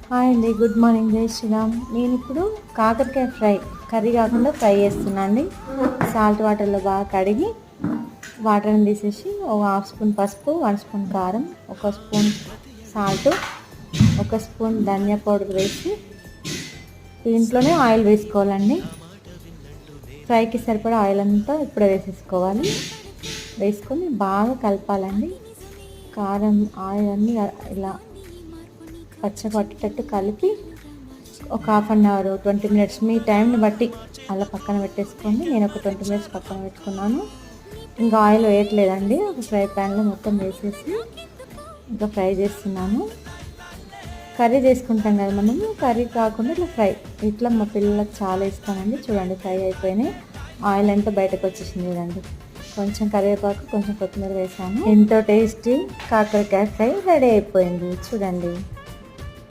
Hi అండి, good morning, జై శ్రీరామ్. నేను ఇప్పుడు కాకరకాయ ఫ్రై, కర్రీ కాకుండా ఫ్రై చేస్తున్నా అండి. సాల్ట్ వాటర్లో బాగా కడిగి వాటర్ని తీసేసి ఒక హాఫ్ స్పూన్ పసుపు, 1 స్పూన్ కారం, 1 స్పూన్ సాల్ట్, 1 స్పూన్ ధనియా పౌడర్ వేసి దీంట్లోనే ఆయిల్ వేసుకోవాలండి. ఫ్రైకి సరిపడా ఆయిల్ అంతా ఇప్పుడే వేసేసుకోవాలి. వేసుకొని బాగా కలపాలండి. కారం ఆయిల్ అన్నీ ఇలా పచ్చగొట్టేటట్టు కలిపి ఒక హాఫ్ అన్ అవర్ 20 మినిట్స్ మీ టైంని బట్టి అలా పక్కన పెట్టేసుకోండి. నేను ఒక 20 మినిట్స్ పక్కన పెట్టుకున్నాను. ఇంకా ఆయిల్ వేయట్లేదండి, ఒక ఫ్రై ప్యాన్లో మొత్తం వేసేసి ఇంకా ఫ్రై చేస్తున్నాను. కర్రీ చేసుకుంటాం కదా మనము, కర్రీ కాకుండా ఇట్లా ఫ్రై, ఇట్లా మా పిల్లలకు చాలా ఇస్తానండి. చూడండి ఫ్రై అయిపోయినాయి, ఆయిల్ అంతా బయటకు వచ్చేసింది చూడండి. కొంచెం కరివేపాకు, కొంచెం కొత్తిమీర వేసాను. ఎంతో టేస్టీ కాకరకాయ ఫ్రై రెడీ అయిపోయింది చూడండి.